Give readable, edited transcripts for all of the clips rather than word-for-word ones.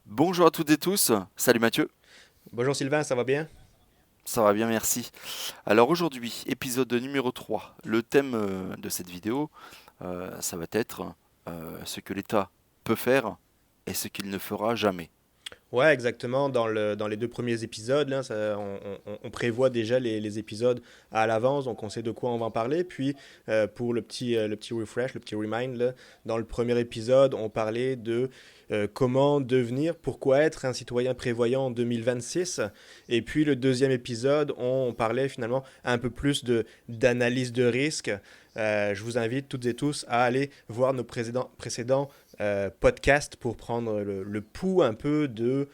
Bonjour à toutes et tous, salut Mathieu, Bonjour Sylvain, ça va bien? ça va bien merci. Alors aujourd'hui, épisode numéro 3. Le thème de cette vidéo, ça va être ce que l'État peut faire et ce qu'il ne fera jamais. Ouais, exactement. Dans les deux premiers épisodes, là, on prévoit déjà les épisodes à l'avance, donc on sait de quoi on va en parler. Puis, pour le petit refresh, le petit remind, là, dans le premier épisode, on parlait de comment devenir, pourquoi être un citoyen prévoyant en 2026. Et puis, le deuxième épisode, on parlait finalement un peu plus d'analyse de risque. Je vous invite toutes et tous à aller voir nos précédents podcasts pour prendre le pouls un peu de.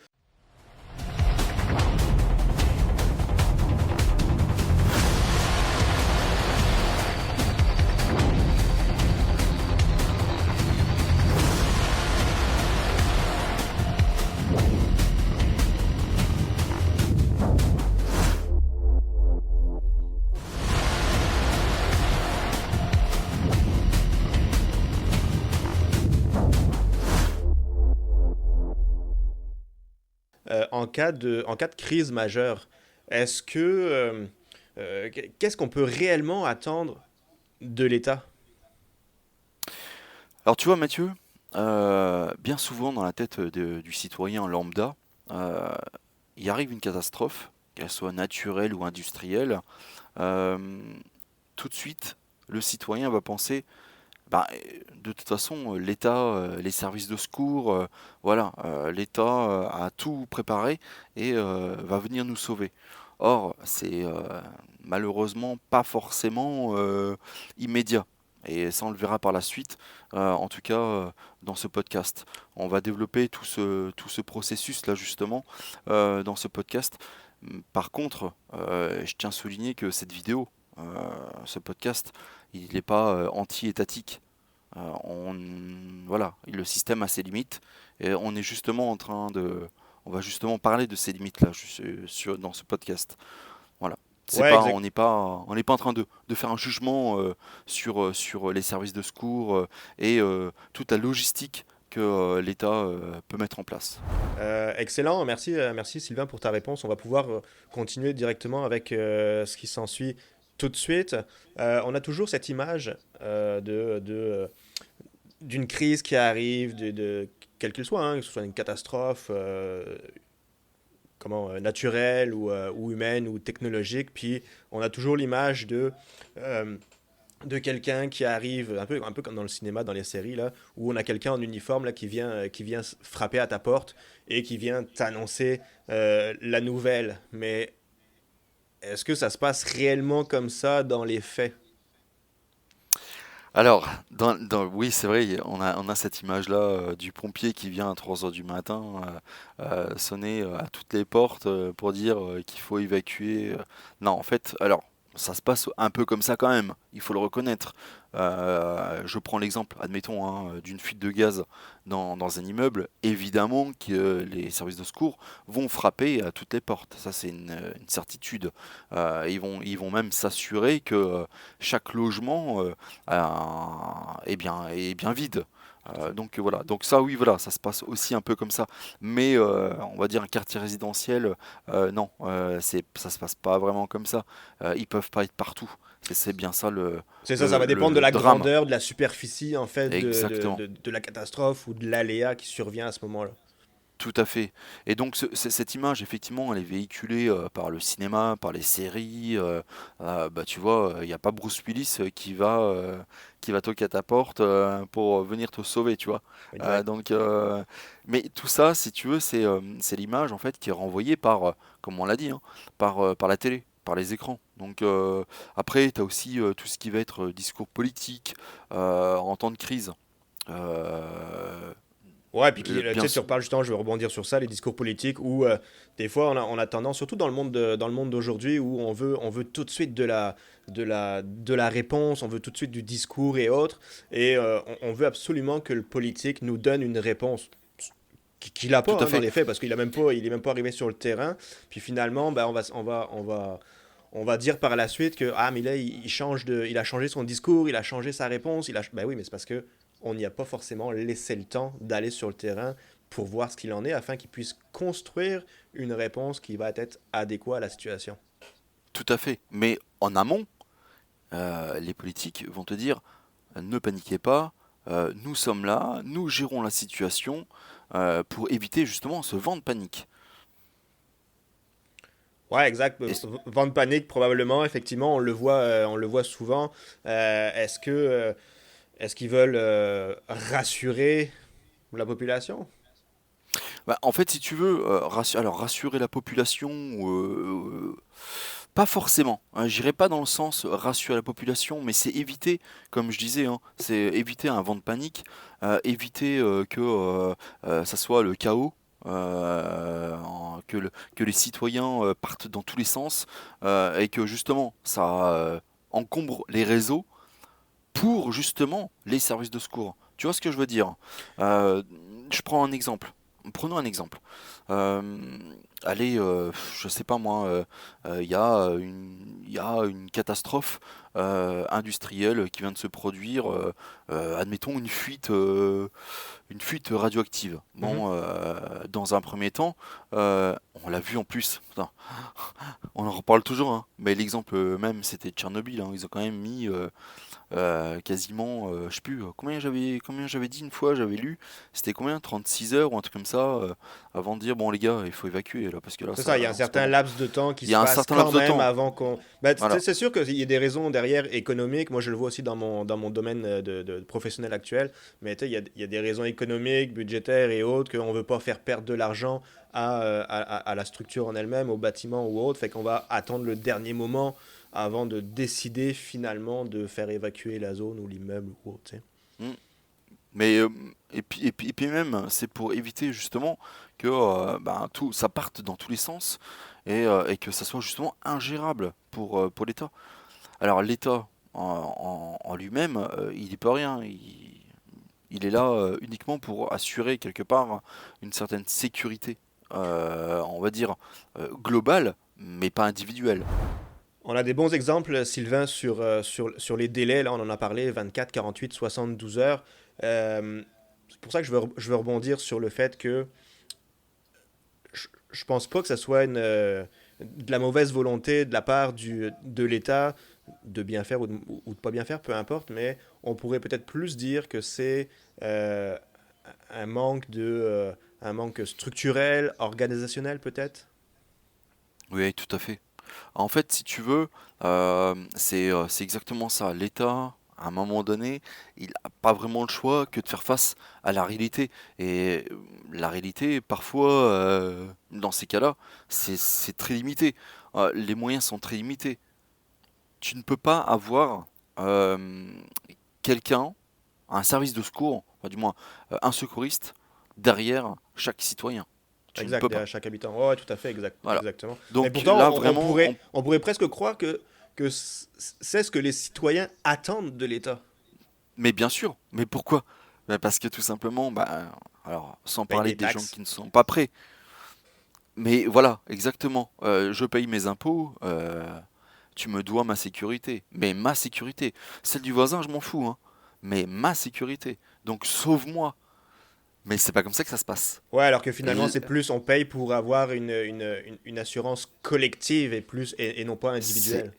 En cas de crise majeure, est-ce que qu'est-ce qu'on peut réellement attendre de l'État? Alors tu vois Mathieu, bien souvent dans la tête du citoyen lambda, euh, il arrive une catastrophe, qu'elle soit naturelle ou industrielle, euh, tout de suite le citoyen va penser. Bah, de toute façon, l'État, les services de secours, voilà, l'État a tout préparé et va venir nous sauver. Or, c'est malheureusement pas forcément immédiat. Et ça, on le verra par la suite, en tout cas dans ce podcast. On va développer tout ce processus-là, justement, dans ce podcast. Par contre, je tiens à souligner que cette vidéo, euh, ce podcast, il n'est pas anti-étatique. On, voilà, le système a ses limites et on est justement en train de, on va justement parler de ces limites-là dans ce podcast. Voilà, c'est Ouais, pas, exact. on n'est pas en train de faire un jugement sur les services de secours et toute la logistique que l'État peut mettre en place. Excellent, merci Sylvain pour ta réponse. On va pouvoir continuer directement avec ce qui s'ensuit tout de suite. On a toujours cette image d'une crise qui arrive, quelle qu'elle soit, hein, que ce soit une catastrophe, naturelle ou humaine ou technologique. Puis on a toujours l'image de quelqu'un qui arrive, un peu comme dans le cinéma, dans les séries, là, où on a quelqu'un en uniforme là, qui vient frapper à ta porte et qui vient t'annoncer la nouvelle. Mais est-ce que ça se passe réellement comme ça dans les faits? Alors, oui, c'est vrai, on a cette image-là du pompier qui vient à 3 heures du matin sonner à toutes les portes pour dire qu'il faut évacuer. Non, en fait, alors, ça se passe un peu comme ça quand même, il faut le reconnaître. Je prends l'exemple, admettons, hein, d'une fuite de gaz dans un immeuble. Évidemment que les services de secours vont frapper à toutes les portes, ça c'est une certitude. Ils vont même s'assurer que chaque logement est bien vide. Donc voilà, donc ça oui voilà, ça se passe aussi un peu comme ça. Mais on va dire un quartier résidentiel, non, ça se passe pas vraiment comme ça. Ils peuvent pas être partout. C'est bien ça C'est ça, ça va dépendre de le la drame. grandeur, de la superficie, en fait, Exactement. de la catastrophe ou de l'aléa qui survient à ce moment-là. Tout à fait. Et donc cette image, effectivement, elle est véhiculée par le cinéma, par les séries. Bah, tu vois, il n'y a pas Bruce Willis qui va toquer à ta porte pour venir te sauver, tu vois. Exact. Donc, mais tout ça, si tu veux, c'est l'image en fait qui est renvoyée par, comme on l'a dit, hein, par la télé, par les écrans. Donc après, tu as aussi tout ce qui va être discours politique en temps de crise. Euh, Ouais, puis tu bien sais, tu sûr. reparles justement, je vais rebondir sur ça, les discours politiques, où des fois on a tendance, surtout dans dans le monde d'aujourd'hui, où on veut tout de suite de la réponse, on veut tout de suite du discours et autres, et on veut absolument que le politique nous donne une réponse qu'il n'a Tout pas à hein, dans fait. les faits, parce il est même pas arrivé sur le terrain, puis finalement, ben, on va dire par la suite que, ah, mais là, il a changé son discours, il a changé sa réponse, ben oui, mais c'est parce que on n'y a pas forcément laissé le temps d'aller sur le terrain pour voir ce qu'il en est afin qu'ils puissent construire une réponse qui va être adéquate à la situation. Tout à fait. Mais en amont, les politiques vont te dire ne paniquez pas, nous sommes là, nous gérons la situation pour éviter justement ce vent de panique. Ouais, exact. Et Vent de panique, probablement, effectivement, on le voit souvent. Est-ce qu'ils veulent rassurer la population? bah, en fait, si tu veux, alors rassurer la population, pas forcément, hein, j'irai pas dans le sens rassurer la population, mais c'est éviter, comme je disais, hein, c'est éviter un vent de panique, éviter que ça soit le chaos. Que les citoyens partent dans tous les sens et que justement ça encombre les réseaux pour justement les services de secours. Tu vois ce que je veux dire? Euh, je prends un exemple. Prenons un exemple. Euh, allez, je sais pas moi, il y a une catastrophe industrielle qui vient de se produire. Admettons une fuite radioactive. Mhm. Bon, dans un premier temps, on l'a vu en plus. Putain, on en reparle toujours, hein, mais l'exemple même, c'était Tchernobyl, hein. Ils ont quand même mis quasiment, je sais plus, combien j'avais dit une fois, j'avais lu, c'était combien, 36 heures ou un truc comme ça, avant de dire, bon les gars, il faut évacuer là, parce que là, C'est ça, il y a un c'est pas certain bon. laps de temps qui Il y se a un passe certain quand laps de même temps, avant qu'on... Ben, voilà. c'est sûr qu'il y a des raisons derrière économiques. Moi, je le vois aussi dans mon domaine de professionnel actuel. Mais tu sais, il y a des raisons économiques, budgétaires et autres qu'on ne veut pas faire perdre de l'argent à la structure en elle-même, au bâtiment ou autre. Fait qu'on va attendre le dernier moment avant de décider finalement de faire évacuer la zone ou l'immeuble ou autre, tu sais. Mm. Mais et puis même, c'est pour éviter justement que ben, tout ça parte dans tous les sens et que ça soit justement ingérable pour l'État. Alors l'État en lui-même, il n'y peut rien. Il est là uniquement pour assurer quelque part une certaine sécurité, on va dire globale, mais pas individuelle. On a des bons exemples, Sylvain, sur les délais. Là, on en a parlé, 24, 48, 72 heures. C'est pour ça que je veux rebondir sur le fait que je pense pas que ça soit de la mauvaise volonté de la part de l'État de bien faire ou de pas bien faire, peu importe, mais on pourrait peut-être plus dire que c'est euh, un manque structurel, organisationnel peut-être. Oui, tout à fait. En fait, si tu veux, c'est exactement ça. L'État, à un moment donné, il n'a pas vraiment le choix que de faire face à la réalité. Et la réalité, parfois, dans ces cas-là, c'est très limité. Les moyens sont très limités. Tu ne peux pas avoir euh, quelqu'un, un service de secours, enfin, du moins un secouriste, derrière chaque citoyen. Tu ne Exact, peux pas. derrière chaque habitant. Ouais, ouais, tout à fait, Voilà. exactement. Mais Donc pourtant, là, vraiment, on pourrait presque croire que c'est ce que les citoyens attendent de l'État. mais bien sûr, mais pourquoi? Bah, parce que tout simplement, bah, alors sans Paye parler des des gens taxes. qui ne sont pas prêts, mais voilà, exactement. Je paye mes impôts, tu me dois ma sécurité, mais ma sécurité, celle du voisin, je m'en fous, hein, mais ma sécurité. Donc sauve-moi. Mais c'est pas comme ça que ça se passe. Ouais, alors que finalement, L- c'est plus, on paye pour avoir une assurance collective et non pas C'est individuelle.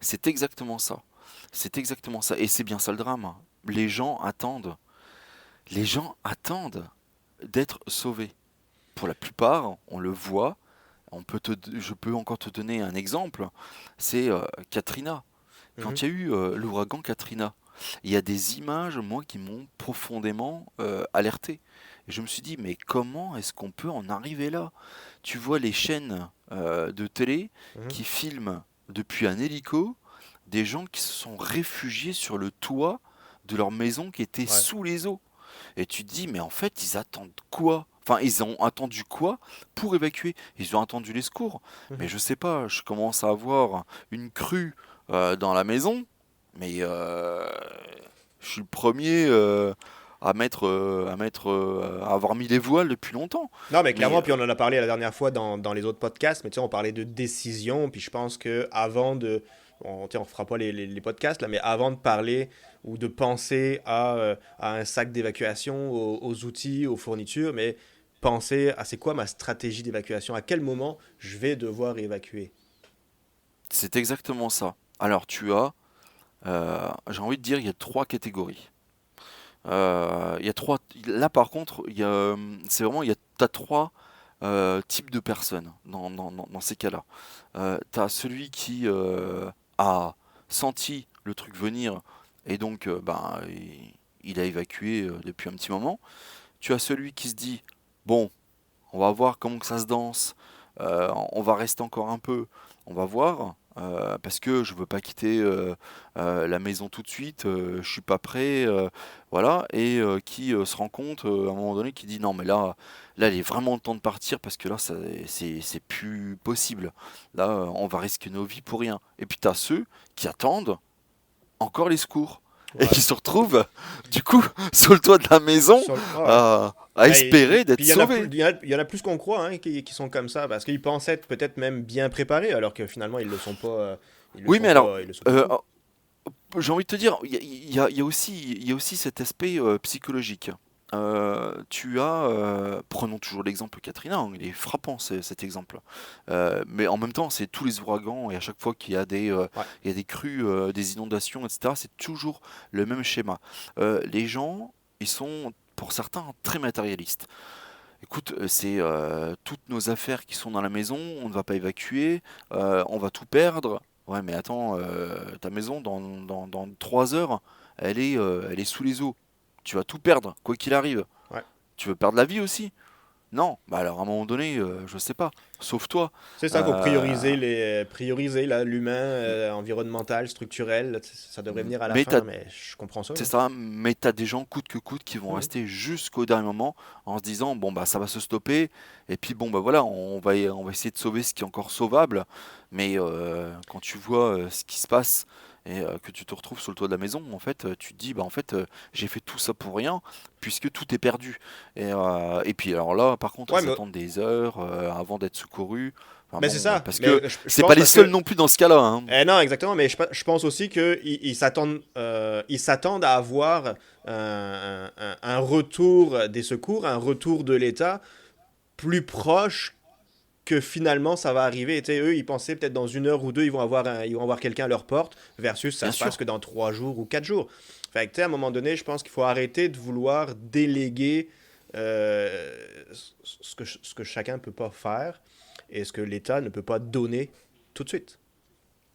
c'est exactement ça. C'est exactement ça. Et c'est bien ça le drame, hein. Les gens attendent. Les gens attendent d'être sauvés. Pour la plupart, on le voit. Je peux encore te donner un exemple. C'est Katrina. Mhm. Quand il y a eu l'ouragan Katrina, il y a des images, moi, qui m'ont profondément alerté. Et je me suis dit, mais comment est-ce qu'on peut en arriver là? Tu vois les chaînes de télé Mhm. qui filment depuis un hélico des gens qui se sont réfugiés sur le toit de leur maison qui était Ouais. sous les eaux. Et tu te dis, mais en fait, ils attendent quoi? Enfin, ils ont attendu quoi pour évacuer? Ils ont attendu les secours. Mais Mhm. je sais pas, je commence à avoir une crue dans la maison, mais je suis le premier à avoir mis les voiles depuis longtemps. Non, mais Mais clairement, puis on en a parlé la dernière fois dans les autres podcasts, mais tu sais, on parlait de décision, puis je pense que avant de, tu sais, on fera pas les podcasts là, mais avant de parler ou de penser à un sac d'évacuation, aux outils, aux fournitures, mais penser à c'est quoi ma stratégie d'évacuation, à quel moment je vais devoir évacuer. C'est exactement ça. Alors j'ai envie de dire, il y a trois catégories. Il y a trois. Là, par contre, c'est vraiment, t'as trois types de personnes dans ces cas-là. T'as celui qui a senti le truc venir et donc, il a évacué depuis un petit moment. Tu as celui qui se dit, bon, on va voir comment que ça se danse, on va rester encore un peu, on va voir, parce que je veux pas quitter la maison tout de suite, je suis pas prêt, voilà, et qui se rend compte à un moment donné, qui dit non mais là il est vraiment le temps de partir parce que là c'est plus possible, là on va risquer nos vies pour rien. Et puis t'as ceux qui attendent encore les secours et Ouais. qui se retrouvent du coup sur le toit de la maison Ouais. à Ben, espérer d'être puis il y en a sauvés. il y en a plus qu'on croit hein, qui sont comme ça, parce qu'ils pensent être peut-être même bien préparés, alors que finalement Oui, mais alors, ils le sont pas euh, tout. j'ai envie de te dire, il y a aussi cet aspect psychologique. Prenons toujours l'exemple Katrina, hein, il est frappant cet exemple. Mais en même temps, c'est tous les ouragans et à chaque fois qu'il y a Ouais. il y a des crues, des inondations, etc., c'est toujours le même schéma. Les gens, ils sont pour certains très matérialistes. Écoute, c'est toutes nos affaires qui sont dans la maison, on ne va pas évacuer, on va tout perdre. Ouais, mais attends, ta maison, dans 3 heures, elle est sous les eaux. Tu vas tout perdre, quoi qu'il arrive. Ouais. Tu veux perdre la vie aussi? Non, bah alors à un moment donné, je sais pas, sauve-toi. C'est ça, il faut Euh, prioriser là, l'humain, environnemental, structurel. Là, ça devrait venir à la mais t'as fin, mais je comprends ça. C'est Hein. ça, mais t'as des gens coûte que coûte qui vont Mhm. rester jusqu'au dernier moment en se disant bon bah ça va se stopper et puis bon bah voilà on va essayer de sauver ce qui est encore sauvable, mais quand tu vois ce qui se passe et que tu te retrouves sur le toit de la maison en fait tu te dis bah en fait j'ai fait tout ça pour rien puisque tout est perdu et puis alors là par contre Ouais, ils mais attendent des heures avant d'être secourus. Enfin ben c'est bon ça. parce que Mais je c'est pas pense les parce seuls que. non plus dans ce cas-là hein. Non, exactement, mais je pense aussi ils s'attendent à avoir un retour des secours, un retour de l'État plus proche que finalement ça va arriver. Tu sais, eux, ils pensaient peut-être dans une heure ou deux, ils vont avoir quelqu'un à leur porte, versus ça Bien se passe sûr. que dans 3 jours ou 4 jours. Fait que, tu sais, à un moment donné, je pense qu'il faut arrêter de vouloir déléguer euh, ce que chacun ne peut pas faire et ce que l'État ne peut pas donner tout de suite.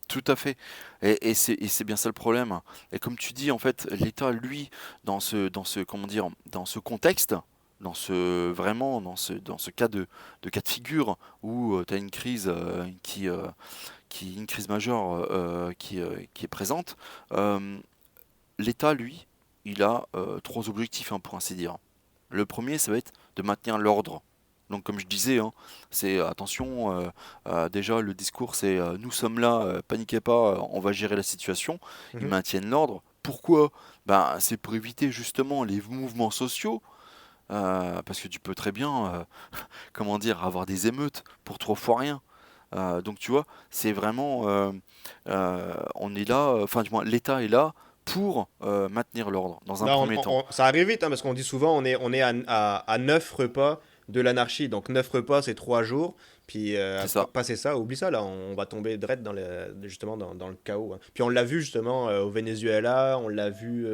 Tout à fait. Et c'est bien ça le problème. Et comme tu dis, en fait, l'État, lui, comment dire, dans ce contexte, dans ce de cas de figure où tu as une crise une crise majeure qui est présente, euh, l'État, lui, il a trois objectifs, hein, pour ainsi dire. Le premier, ça va être de maintenir l'ordre. Donc, comme je disais, hein, c'est attention, déjà le discours c'est nous sommes là, paniquez pas, on va gérer la situation. Ils Mhm. maintiennent l'ordre. Pourquoi? Ben, c'est pour éviter justement les mouvements sociaux, parce que tu peux très bien, comment dire, avoir des émeutes pour 3 fois rien. Donc, tu vois, c'est vraiment, on est là, enfin, du moins, l'État est là pour maintenir l'ordre dans un Non, premier temps. ça arrive vite, hein, parce qu'on dit souvent on est à 9 repas de l'anarchie. Donc 9 repas, c'est 3 jours. Puis C'est ça. passer ça, oublie ça, là, on va tomber direct justement dans le chaos. Hein. Puis on l'a vu justement au Venezuela, on l'a vu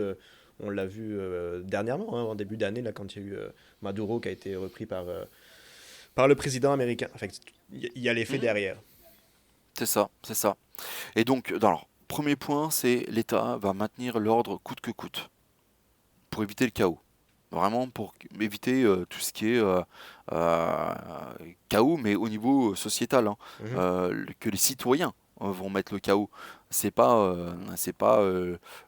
dernièrement, hein, en début d'année, là, quand il y a eu Maduro qui a été repris par le président américain. Fait que il y a l'effet Mhm. derrière. C'est ça, c'est ça. Et donc, alors, premier point, c'est l'État va maintenir l'ordre coûte que coûte, pour éviter le chaos. Vraiment pour éviter tout ce qui est euh, chaos, mais au niveau sociétal, hein. Mhm. Que les citoyens vont mettre le chaos. C'est pas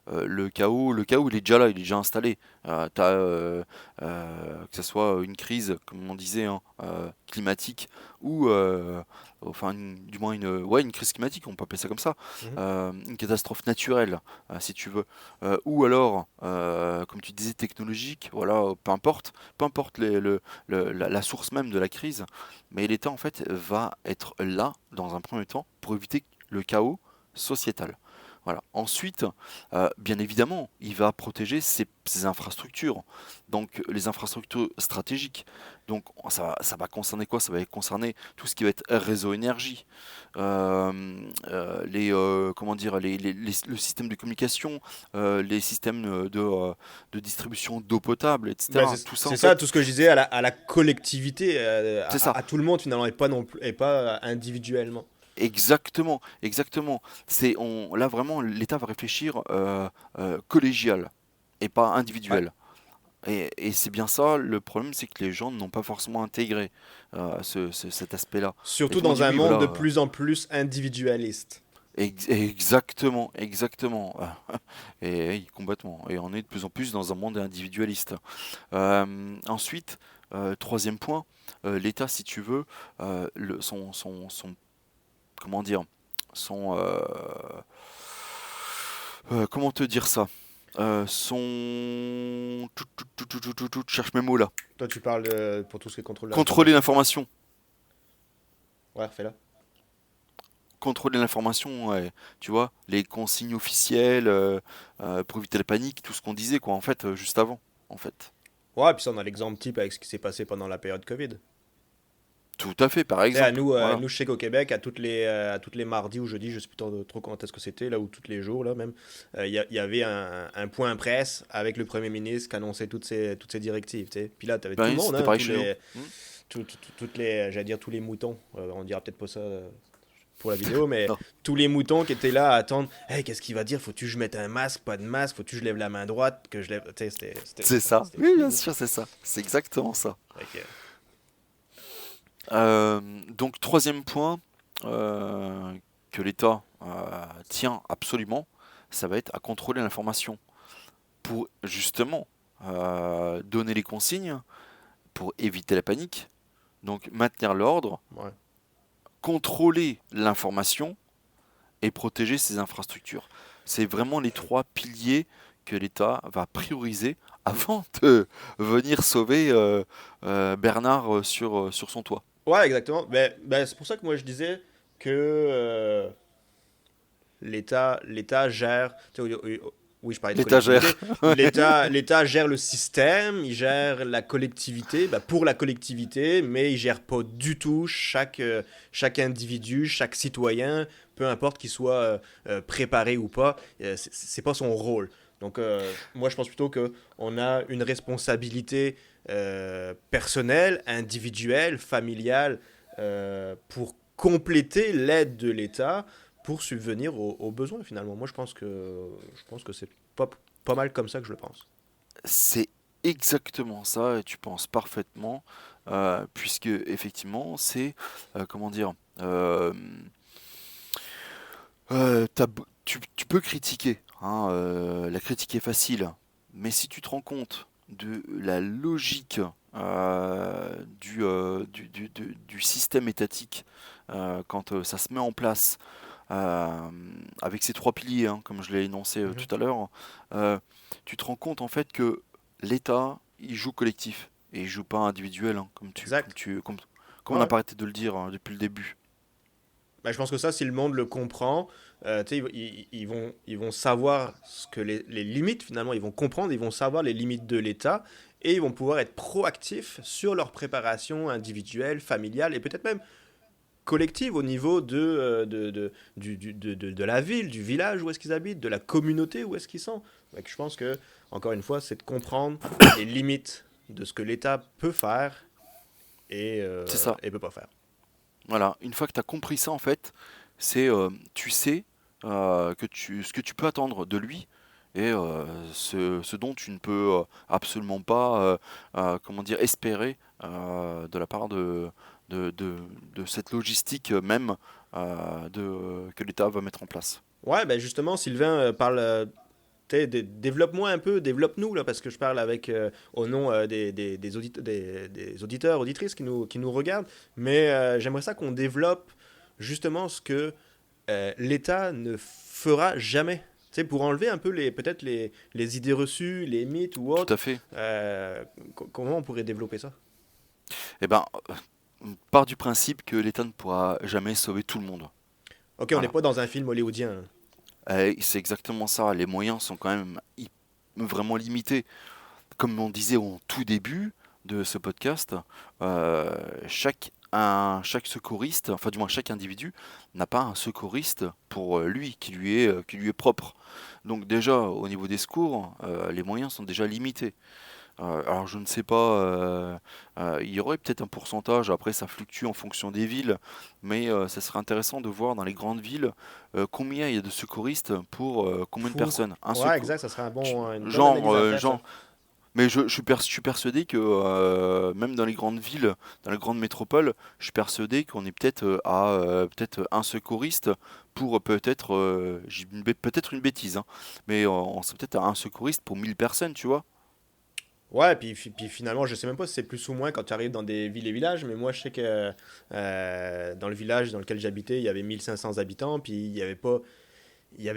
le chaos, il est déjà là, il est déjà installé. Que ce soit une crise, comme on disait, hein, climatique, ou enfin, du moins ouais, une crise climatique, on peut appeler ça comme ça, Mhm. une catastrophe naturelle, si tu veux. Ou alors, comme tu disais, technologique, voilà, peu importe la source même de la crise, mais l'État en fait va être là dans un premier temps pour éviter le chaos sociétal. Voilà. Ensuite, bien évidemment, il va protéger ses infrastructures, donc les infrastructures stratégiques. Donc ça va concerner quoi? Ça va concerner tout ce qui va être réseau énergie, comment dire, le système de communication, les systèmes de distribution d'eau potable, Ben, etc. Tout ça, c'est en ça, tout fait, ce que je disais à la collectivité, c'est ça. à tout le monde finalement, et pas non plus, et pas individuellement. Exactement, exactement. Là vraiment, l'État va réfléchir collégial et pas Ouais. individuel. Et c'est bien ça, le problème, c'est que les gens n'ont pas forcément intégré cet aspect-là. Et Surtout tout le monde dans dit un oui, monde voilà, de plus en plus individualiste. exactement, exactement. Et complètement. Et on est de plus en plus dans un monde individualiste. Ensuite, troisième point, l'État, si tu veux, comment dire, son, comment te dire ça? Cherche mes mots là. Toi, tu parles pour tout ce qui est contrôle de Contrôler l'information. l'information. Ouais, fais-la. Contrôler l'information, ouais. Tu vois, les consignes officielles pour éviter la panique, tout ce qu'on disait, quoi, en fait, juste avant, en fait. Ouais, puis ça, on a l'exemple type avec ce qui s'est passé pendant la période Covid. Tout à fait, par Tu sais, exemple. Voilà. nous, je sais qu'au Québec, à toutes les mardis ou jeudis, je sais plus trop quand est-ce que c'était, là, ou tous les jours, là, même, il y avait un point presse avec le Premier ministre qui annonçait toutes ces directives, tu sais. Puis là, tu avais tout Ben le oui, monde, c'était hein, pareil chez nous. Hmm. toutes les, j'allais dire tous les moutons, on dira peut-être pas ça pour la vidéo, mais Non, tous les moutons qui étaient là à attendre, hey, qu'est-ce qu'il va dire, faut-tu que je mette un masque, pas de masque, faut-tu que je lève la main droite, que je lève, tu sais, c'est ça. c'était Oui, fou, bien là. sûr, c'est ça. C'est exactement ça. Fait que, Donc, troisième point que l'État tient absolument, ça va être à contrôler l'information pour justement donner les consignes, pour éviter la panique, donc maintenir l'ordre, ouais. contrôler l'information et protéger ses infrastructures. C'est vraiment les trois piliers que l'État va prioriser avant de venir sauver Bernard sur son toit. Ouais, exactement. C'est pour ça que moi je disais que l'État gère. Tu sais, oui, je parlais de collectivité. L'étagère. L'État gère le système, il gère la collectivité, pour la collectivité, mais il gère pas du tout chaque individu, chaque citoyen, peu importe qu'il soit préparé ou pas. C'est pas son rôle. Donc, moi, je pense plutôt que on a une responsabilité personnelle, individuelle, familiale, pour compléter l'aide de l'État pour subvenir aux besoins finalement. Moi, je pense que c'est pas mal comme ça que je le pense. C'est exactement ça, et tu penses parfaitement, puisque effectivement, c'est comment dire, euh, tu peux critiquer, hein, la critique est facile, mais si tu te rends compte de la logique du système étatique quand ça se met en place euh, avec ces trois piliers, hein, comme je l'ai énoncé Mhm. tout à l'heure, euh, tu te rends compte en fait que l'État, il joue collectif et il joue pas individuel, hein, Exact. comme Ouais, on n'a ouais. pas arrêté de le dire depuis le début. Je pense que ça, si le monde le comprend, tu sais, ils vont savoir ce que les limites finalement, ils vont comprendre, ils vont savoir les limites de l'État et ils vont pouvoir être proactifs sur leur préparation individuelle, familiale et peut-être même collective au niveau de la ville, du village où est-ce qu'ils habitent, de la communauté où est-ce qu'ils sont. Donc, je pense que, encore une fois, c'est de comprendre les limites de ce que l'État peut faire C'est ça. et peut pas faire. Voilà. Une fois que tu as compris ça, en fait, c'est tu sais ce que tu peux attendre de lui et ce dont tu ne peux absolument pas comment dire espérer de la part de, de, de cette logistique même que l'État va mettre en place. Ouais, justement, Sylvain parle. Développe-moi un peu, développe-nous, là, parce que je parle avec au nom des auditeurs, auditrices qui nous regardent. Mais j'aimerais ça qu'on développe justement ce que l'État ne fera jamais. Tu sais, pour enlever un peu peut-être les idées reçues, les mythes ou Tout à autres, fait. comment on pourrait développer ça? Eh ben, part du principe que l'État ne pourra jamais sauver tout le monde. Ok, on n'est Voilà. pas dans un film hollywoodien, hein. C'est exactement ça. Les moyens sont quand même vraiment limités. Comme on disait au tout début de ce podcast, euh, chaque secouriste, enfin du moins chaque individu, n'a pas un secouriste pour lui, qui lui est propre. Donc déjà, au niveau des secours, les moyens sont déjà limités. Alors je ne sais pas, il y aurait peut-être un pourcentage, après ça fluctue en fonction des villes, mais ça serait intéressant de voir dans les grandes villes combien il y a de secouristes pour combien de personnes. Ouais, exact, ça serait une bonne Genre, analyse à faire, ça. mais je suis persuadé que même dans les grandes villes, dans les grandes métropoles, je suis persuadé qu'on est peut-être à peut-être un secouriste pour peut-être, peut-être une bêtise, hein, mais on serait peut-être à un secouriste pour 1 000 personnes, tu vois. Ouais, puis finalement, je sais même pas si c'est plus ou moins quand tu arrives dans des villes et villages, mais moi, je sais que dans le village dans lequel j'habitais, il y avait 1500 habitants, puis il y avait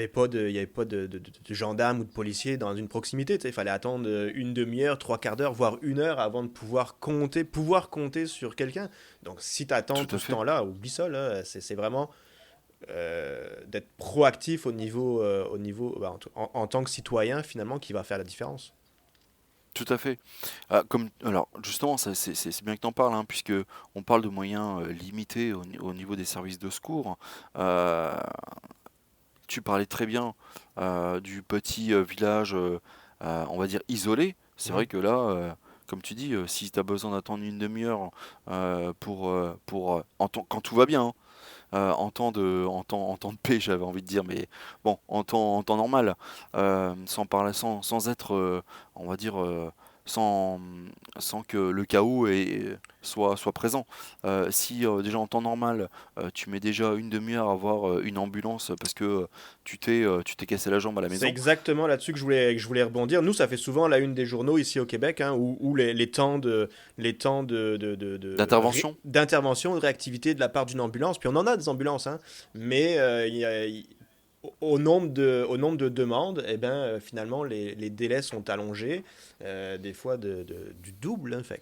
pas de gendarmes ou de policiers dans une proximité. Tu sais, il fallait attendre une demi-heure, trois quarts d'heure, voire une heure avant de pouvoir compter sur quelqu'un. Donc, si tu attends Tout tout à ce fait. temps-là, oublie ça, là. C'est vraiment d'être proactif bah, en tant que citoyen, finalement, qui va faire la différence. Tout à fait. Ah, alors, justement, c'est bien que tu en parles, hein, puisque on parle de moyens limités au niveau des services de secours. Euh, Tu parlais très bien du petit village, on va dire, isolé. C'est Mhm. vrai que là, comme tu dis, si tu as besoin d'attendre une demi-heure quand tout va bien, hein, en temps de paix, j'avais envie de dire, mais bon, en temps normal, sans être, on va dire, sans, sans que le chaos soit présent. Si déjà en temps normal, tu mets déjà une demi-heure à avoir une ambulance parce que tu t'es cassé la jambe à la C'est maison, exactement là-dessus que je voulais rebondir. Nous, ça fait souvent la une des journaux ici au Québec, hein, où les temps d'intervention, de réactivité de la part d'une ambulance, puis on en a des ambulances, hein, mais au nombre de demandes, eh ben, finalement, les délais sont allongés, des fois du double. Hein, fait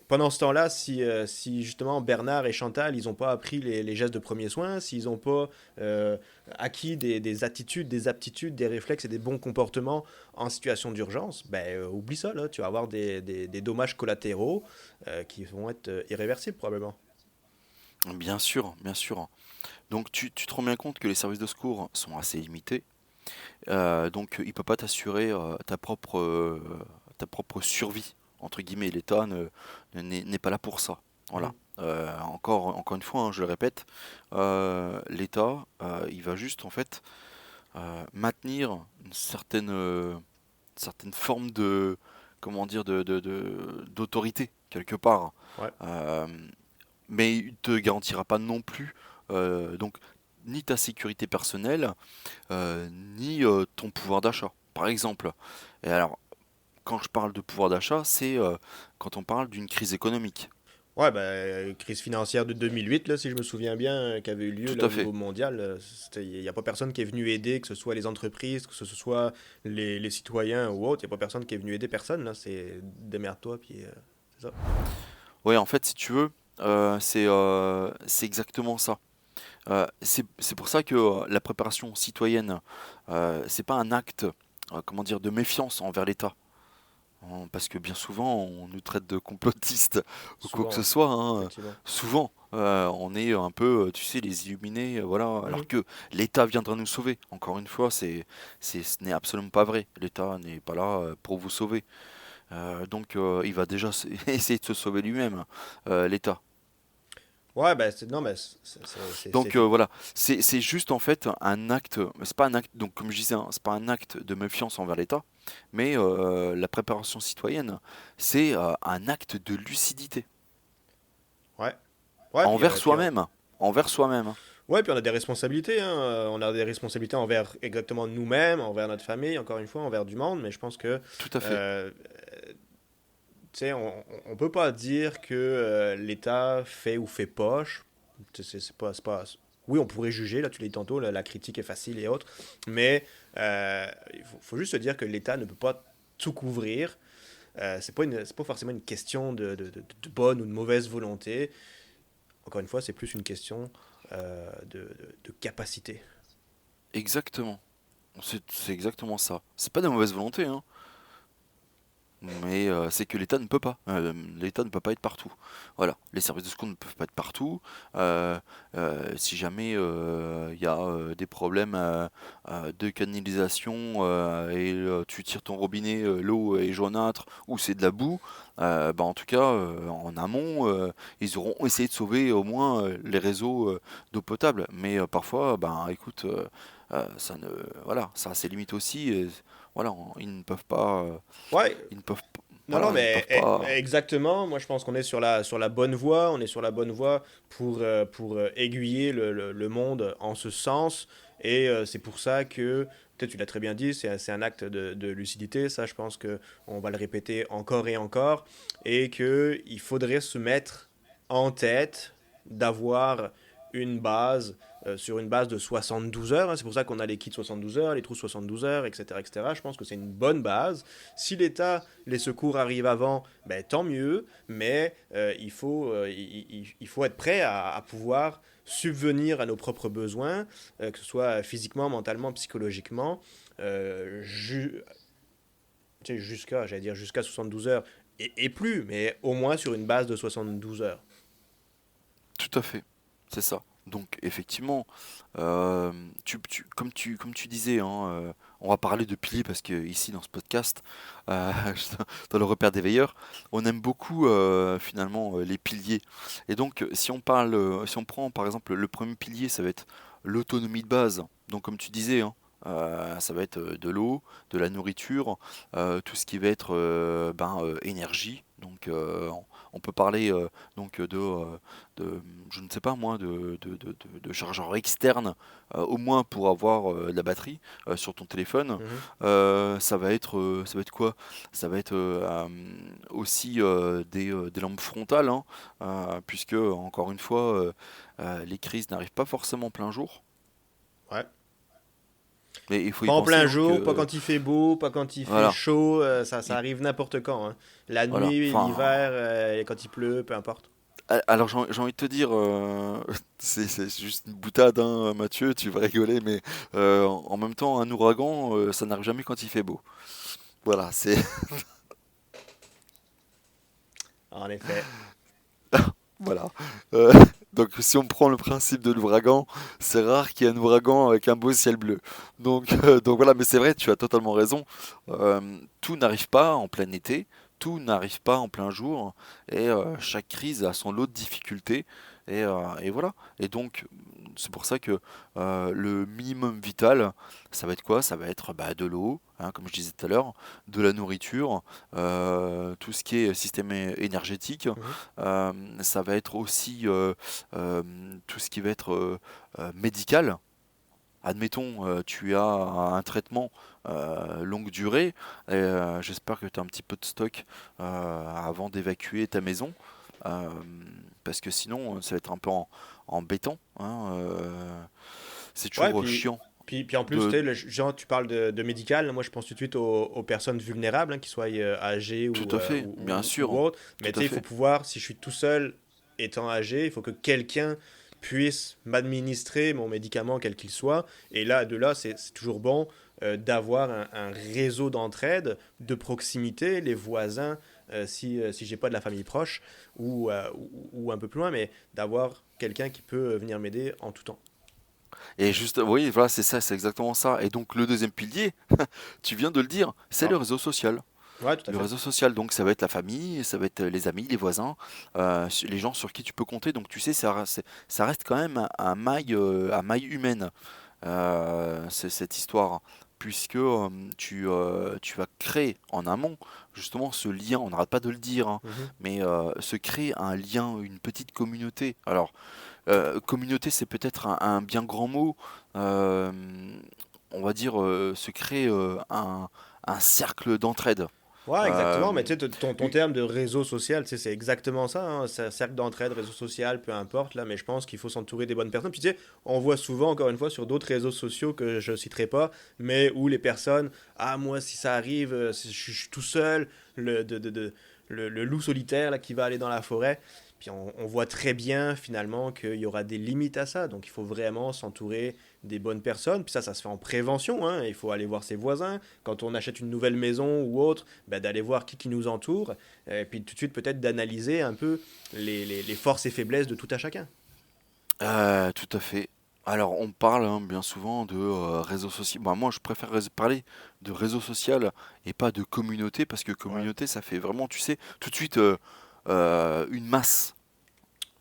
que pendant ce temps-là, si justement Bernard et Chantal, ils n'ont pas appris les gestes de premiers soins, s'ils n'ont pas acquis des attitudes, des aptitudes, des réflexes et des bons comportements en situation d'urgence, ben, oublie ça, là, tu vas avoir des dommages collatéraux qui vont être irréversibles probablement. bien sûr, bien sûr. Donc tu te rends bien compte que les services de secours sont assez limités. Donc il peut pas t'assurer ta propre survie, entre guillemets. L'État n'est pas là pour ça. Voilà. Mhm. Encore une fois, hein, je le répète, l'État, il va juste en fait maintenir certaine forme de, comment dire, d'autorité quelque part. Ouais. Euh, mais il te garantira pas non plus donc ni ta sécurité personnelle, ni ton pouvoir d'achat, par exemple. Et alors, quand je parle de pouvoir d'achat, c'est quand on parle d'une crise économique. Ouais, ben, crise financière de 2008, là, si je me souviens bien, qui avait eu lieu Tout là, au à niveau fait. mondial. Il n'y a pas personne qui est venu aider, que ce soit les entreprises, que ce soit les citoyens ou autres. Il n'y a pas personne qui est venu aider personne. Là. C'est démerde-toi, puis c'est ça. Ouais, en fait, si tu veux, c'est exactement ça. C'est pour ça que la préparation citoyenne, c'est pas un acte, comment dire, de méfiance envers l'État. Parce que bien souvent, on nous traite de complotistes ou quoi que Souvent, ce ouais, soit, hein. effectivement. Souvent, on est un peu, tu sais, les illuminés, voilà. Alors Mhm. que l'État viendra nous sauver. Encore une fois, ce n'est absolument pas vrai. L'État n'est pas là pour vous sauver. Donc, il va déjà essayer de se sauver lui-même, l'État. Ouais, ben, non, mais Donc voilà, c'est juste en fait un acte, c'est pas un acte, donc comme je disais, hein, c'est pas un acte de méfiance envers l'État, mais la préparation citoyenne, c'est un acte de lucidité ouais. Ouais, envers soi-même, envers soi-même. ouais, puis on a des responsabilités. Hein. On a des responsabilités envers exactement nous-mêmes, envers notre famille, encore une fois, envers du monde. Mais je pense que Tout à fait. euh, tu sais, on peut pas dire que l'État fait ou fait poche. C'est pas. Oui, on pourrait juger, là, tu l'as dit tantôt, la critique est facile et autres. Mais il faut juste se dire que l'État ne peut pas tout couvrir. C'est pas forcément une question de bonne ou de mauvaise volonté. Encore une fois, c'est plus une question de capacité. exactement. C'est exactement ça. C'est pas de la mauvaise volonté, hein. Mais c'est que l'État ne peut pas. L'État ne peut pas être partout. Voilà. Les services de secours ne peuvent pas être partout. Euh, si jamais il y a des problèmes de canalisation et tu tires ton robinet, l'eau est jaunâtre ou c'est de la boue, bah, en tout cas, en amont, ils auront essayé de sauver au moins les réseaux d'eau potable. Mais parfois, ben, écoute, ça ne, voilà, ça a ses limites aussi. Et, voilà, ils ne peuvent pas. Ouais, Ils ne peuvent, non, non, voilà, ils ne mais peuvent pas. exactement. Moi, je pense qu'on est sur la bonne voie. On est sur la bonne voie pour aiguiller le monde en ce sens. Et c'est pour ça que, peut-être tu l'as très bien dit, c'est un acte de lucidité. Ça, je pense que on va le répéter encore et encore. Et qu'il faudrait se mettre en tête d'avoir une base sur une base de 72 heures, hein. C'est pour ça qu'on a les kits 72 heures, les trous 72 heures, etc., etc. Je pense que c'est une bonne base. Si l'État, les secours arrivent avant, ben, tant mieux, mais il faut être prêt à pouvoir subvenir à nos propres besoins, que ce soit physiquement, mentalement, psychologiquement, ju- tu sais, j'allais dire jusqu'à 72 heures, et plus, mais au moins sur une base de 72 heures. Tout à fait, c'est ça. Donc effectivement, euh, comme tu disais, hein, on va parler de piliers parce que ici dans ce podcast, euh, dans le repère des veilleurs, on aime beaucoup finalement les piliers. Et donc si on parle, si on prend par exemple le premier pilier, ça va être l'autonomie de base. Donc comme tu disais, hein, ça va être de l'eau, de la nourriture, tout ce qui va être énergie. Donc on peut parler donc de, je ne sais pas moi, de chargeur externe, au moins pour avoir de la batterie sur ton téléphone. Mhm. Ça va être quoi? Ça va être aussi des lampes frontales, hein, puisque encore une fois, les crises n'arrivent pas forcément plein jour. Ouais. Mais il faut y Pas en penser, plein hein, jour, pas que quand il fait beau, pas quand il fait voilà, chaud, ça il- arrive n'importe quand, hein. La voilà. nuit, Enfin, l'hiver, et quand il pleut, peu importe. alors j'ai envie de te dire, c'est juste une boutade, hein, Mathieu, tu vas rigoler, mais en même temps, un ouragan, ça n'arrive jamais quand il fait beau. Voilà, c'est En effet. voilà. Euh, donc si on prend le principe de l'ouragan, c'est rare qu'il y ait un ouragan avec un beau ciel bleu. Donc voilà, mais c'est vrai, tu as totalement raison. Tout n'arrive pas en plein été, tout n'arrive pas en plein jour, et chaque crise a son lot de difficultés. Et voilà. Et donc c'est pour ça que le minimum vital, ça va être quoi? Ça va être bah, de l'eau, hein, comme je disais tout à l'heure, de la nourriture, tout ce qui est système énergétique. Mhm. Euh, Ça va être aussi euh, tout ce qui va être médical. Admettons, tu as un traitement longue durée, et j'espère que tu as un petit peu de stock avant d'évacuer ta maison, euh, parce que sinon ça va être un peu embêtant, hein, c'est Ouais, toujours chiant puis en plus, tu de... sais, genre, tu parles de médical. Moi, je pense tout de suite aux personnes vulnérables, hein, qu'ils soient âgées Tout à fait, bien ou sûr, autres. tout Mais tu à sais, il faut fait. pouvoir, si je suis tout seul étant âgé, il faut que quelqu'un puisse m'administrer mon médicament, quel qu'il soit. Et là, de là, c'est toujours bon d'avoir un réseau d'entraide, de proximité, les voisins, si j'ai pas de la famille proche, ou un peu plus loin, mais d'avoir quelqu'un qui peut venir m'aider en tout temps. Et juste, oui, voilà, c'est ça, c'est exactement ça. Et donc le deuxième pilier, tu viens de le dire, c'est le Ah, réseau social. ouais, tout à Le fait. réseau social, donc ça va être la famille, ça va être les amis, les voisins, les gens sur qui tu peux compter. Donc tu sais, ça reste quand même à maille humaine, c'est cette histoire, puisque tu vas créer en amont justement ce lien, on n'arrête pas de le dire, hein, Mhm. mais se créer un lien, une petite communauté. Alors, communauté, c'est peut-être un bien grand mot. euh, on va dire se créer un cercle d'entraide. Ouais, Euh, exactement. Mais tu sais, ton u- terme de réseau social, tu sais, c'est exactement ça, hein. C'est un cercle d'entraide, réseau social, peu importe, là. Mais je pense qu'il faut s'entourer des bonnes personnes. Puis tu sais, on voit souvent, encore une fois, sur d'autres réseaux sociaux que je citerai pas, mais où les personnes, ah, moi, si ça arrive, si je suis tout seul, le loup solitaire, là, qui va aller dans la forêt. Puis on voit très bien finalement qu'il y aura des limites à ça. Donc il faut vraiment s'entourer des bonnes personnes. Puis ça se fait en prévention, hein. Il faut aller voir ses voisins. Quand on achète une nouvelle maison ou autre, ben, d'aller voir qui nous entoure. Et puis tout de suite peut-être d'analyser un peu les forces et faiblesses de tout à chacun. Tout à fait. Alors, on parle hein, bien souvent de réseaux sociaux. Bah, moi, je préfère parler de réseau social et pas de communauté parce que Ouais. communauté, ça fait vraiment, tu sais, tout de suite une masse.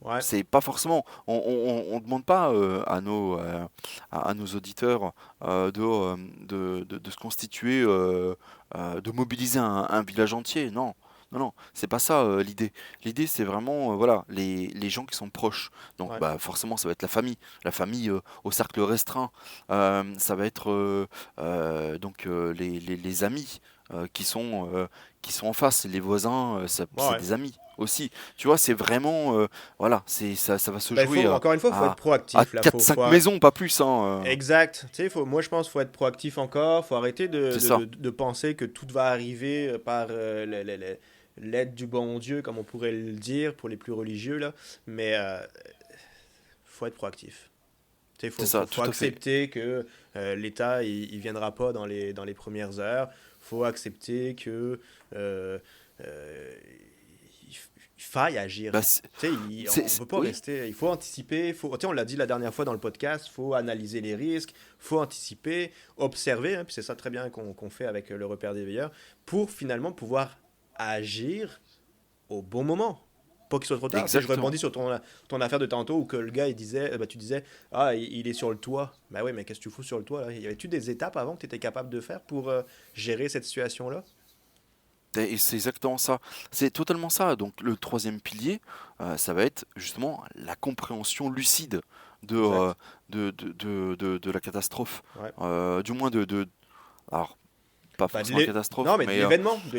Ouais. C'est pas forcément. On demande pas à nos auditeurs de se constituer, de mobiliser un village entier. Non, non, non, c'est pas ça l'idée. L'idée, c'est vraiment voilà les gens qui sont proches. Donc, Ouais. bah forcément, ça va être la famille au cercle restreint. Ça va être donc les amis qui sont en face, les voisins, Ouais. c'est Ouais. des amis aussi. Tu vois, c'est vraiment voilà, ça va se Ben, jouer encore une fois, il faut être à proactif. Là, 4-5 maisons, pas plus, hein. Exact. Tu sais, moi, je pense qu'il faut être proactif encore. Faut arrêter C'est ça, de penser que tout va arriver par l'aide du bon Dieu, comme on pourrait le dire pour les plus religieux, là. Mais faut être proactif. Tu sais, c'est ça, faut tout à fait. accepter que l'État, il viendra pas dans les premières heures. Faut accepter que euh, il faille agir. Bah, Tu sais, on peut pas oui, rester. Il faut anticiper. Tu sais, on l'a dit la dernière fois dans le podcast. Il faut analyser les risques. Il faut anticiper, observer. Hein, puis c'est ça très bien qu'on fait avec le repère des veilleurs pour finalement pouvoir agir au bon moment. Pas qu'il soit trop tard. Tu sais, je exactement. rebondis sur ton affaire de tantôt où que le gars il disait, bah, tu disais, ah, il est sur le toit. Bah oui, mais qu'est-ce que tu fous sur le toit là? Y avait-tu des étapes avant que tu étais capable de faire pour gérer cette situation-là? Et c'est exactement ça. C'est totalement ça. Donc le troisième pilier, ça va être justement la compréhension lucide de, Exact. de la catastrophe. Ouais. Du moins alors, pas Bah, forcément la catastrophe, non, mais mais de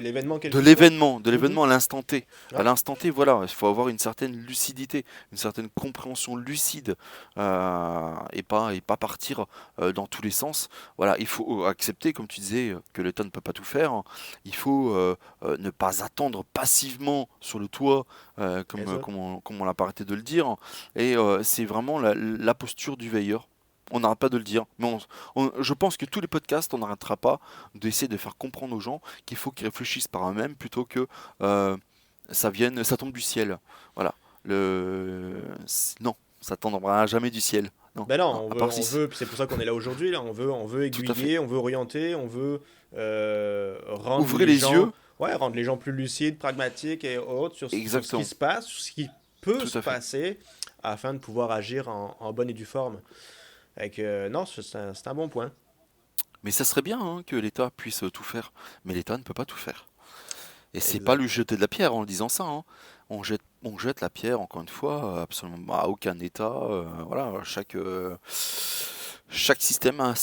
l'événement quel de qu'il soit. de Mhm. l'événement à l'instant T. À Ouais. l'instant T, voilà, il faut avoir une certaine lucidité, une certaine compréhension lucide et pas partir dans tous les sens. Voilà, il faut accepter, comme tu disais, que l'État ne peut pas tout faire. Il faut ne pas attendre passivement sur le toit, Et ça. comme on l'a pas arrêté de le dire. Et c'est vraiment la posture du veilleur. On n'arrête pas de le dire, mais je pense que tous les podcasts, on n'arrêtera pas d'essayer de faire comprendre aux gens qu'il faut qu'ils réfléchissent par eux-mêmes plutôt que euh, ça tombe du ciel. Voilà. Non, ça tombera jamais du ciel. Non, Ben non, non, à part si, puis c'est pour ça qu'on est là aujourd'hui. Là, on veut tout à fait. aiguiller, on veut orienter, on veut rendre Ouvrez les les gens, yeux, ouais, rendre les gens plus lucides, pragmatiques et autres sur ce qui exactement, se passe, sur ce qui peut tout se à fait. passer, afin de pouvoir agir en bonne et due forme. Non, c'est un bon point. Mais ça serait bien hein, que l'État puisse tout faire, mais l'État ne peut pas tout faire. Et c'est pas lui Exact. jeter de la pierre en le disant ça, hein. On jette la pierre, encore une fois, absolument à aucun État. Voilà, chaque système a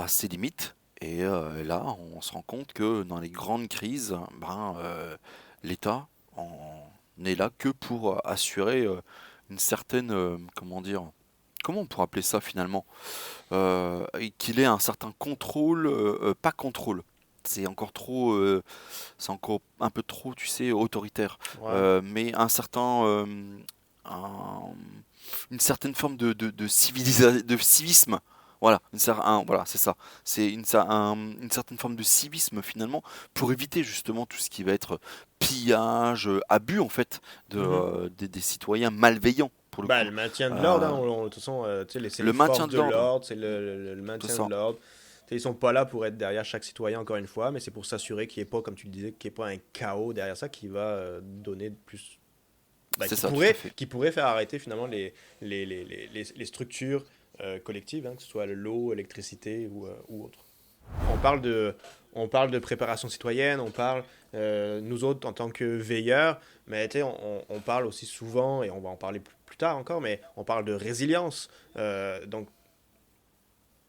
ses limites. Et là, on se rend compte que dans les grandes crises, ben, l'État en est là que pour assurer une certaine, comment dire, comment on pourrait appeler ça finalement, et qu'il ait un certain contrôle, pas contrôle. C'est encore trop, c'est encore un peu trop, tu sais, autoritaire. Ouais. Mais un- une certaine forme de civisme. Voilà, voilà, c'est ça. C'est une certaine forme de civisme finalement pour éviter justement tout ce qui va être pillage, abus en fait Mhm. des citoyens malveillants pour le Bah, coup. le maintien de l'ordre, hein, Euh, de toute façon, tu sais, c'est les le maintien forces de de l'ordre, l'ordre, c'est le tout maintien de ça, l'ordre. Tu sais, ils sont pas là pour être derrière chaque citoyen, encore une fois, mais c'est pour s'assurer qu'il n'y ait pas, comme tu le disais, qu'il n'y ait pas un chaos derrière ça qui va donner plus. Bah, c'est ça, tout à fait. qui pourrait faire arrêter finalement les structures collectives, hein, que ce soit l'eau, l'électricité ou autre. On parle on parle de préparation citoyenne, on parle, nous autres, en tant que veilleurs, mais tu sais, on parle aussi souvent, et on va en parler plus tard encore, mais on parle de résilience. Donc,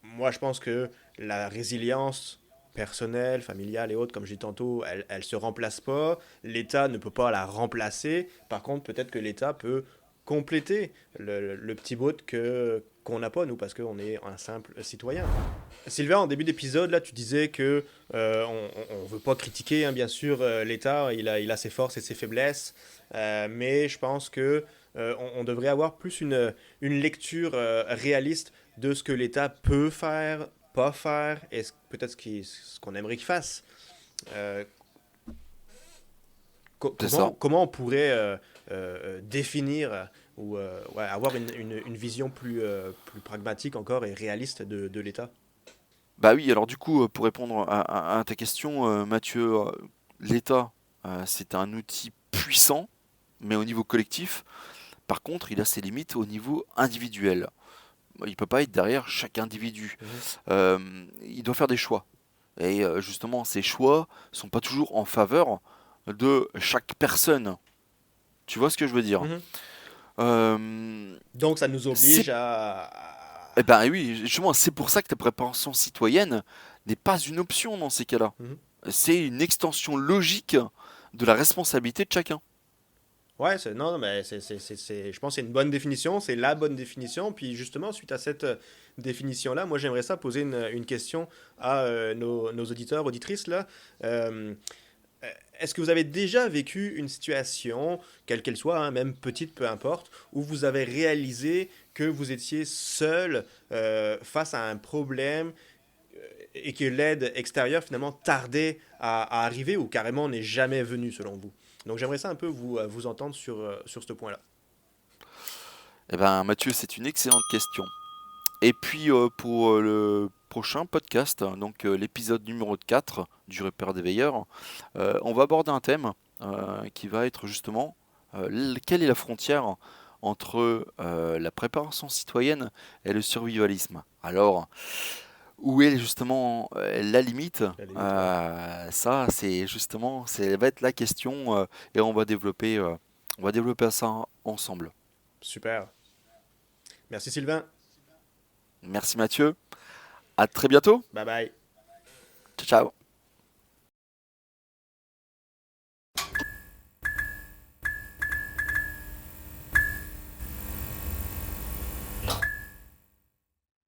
moi, je pense que la résilience personnelle, familiale et autres, comme j'ai dit tantôt, elle se remplace pas. L'État ne peut pas la remplacer. Par contre, peut-être que l'État peut compléter le petit bout qu'on n'a pas, nous, parce qu'on est un simple citoyen. Sylvain, en début d'épisode, là, tu disais que on veut pas critiquer, hein, bien sûr, l'État, il a ses forces et ses faiblesses, mais je pense que on devrait avoir plus une lecture réaliste de ce que l'État peut faire, pas faire, et peut-être ce qu'on aimerait qu'il fasse. Euh, C'est ça. comment on pourrait définir ou ouais, avoir une vision plus pragmatique encore et réaliste de l'État? Bah oui, alors du coup, pour répondre à ta question, Mathieu, l'État, c'est un outil puissant, mais au niveau collectif. Par contre, il a ses limites au niveau individuel. Il peut pas être derrière chaque individu. Mhm. Il doit faire des choix. Et justement, ces choix sont pas toujours en faveur de chaque personne. Tu vois ce que je veux dire? Mhm. Euh, Donc ça nous c'est, oblige eh ben oui, justement, c'est pour ça que la préparation citoyenne n'est pas une option dans ces cas-là. Mhm. C'est une extension logique de la responsabilité de chacun. Ouais, non, non, mais je pense que c'est une bonne définition, c'est la bonne définition. Puis justement, suite à cette définition-là, moi j'aimerais ça poser une question à nos auditeurs, auditrices là. Euh, Est-ce que vous avez déjà vécu une situation, quelle qu'elle soit, hein, même petite, peu importe, où vous avez réalisé que vous étiez seul face à un problème et que l'aide extérieure finalement tardait à arriver ou carrément n'est jamais venue selon vous? Donc j'aimerais ça un peu vous entendre sur ce point-là. Eh ben, Mathieu, c'est une excellente question. Et puis, pour le prochain podcast, hein, donc l'épisode numéro 4 du Repère des Veilleurs, on va aborder un thème qui va être justement quelle est la frontière entre la préparation citoyenne et le survivalisme. Alors, où est justement la limite? La limite, ouais. Ça, c'est justement, ça va être la question et on va développer ça ensemble. Super. Merci Sylvain. Merci Mathieu, à très bientôt. Bye bye. Ciao, ciao.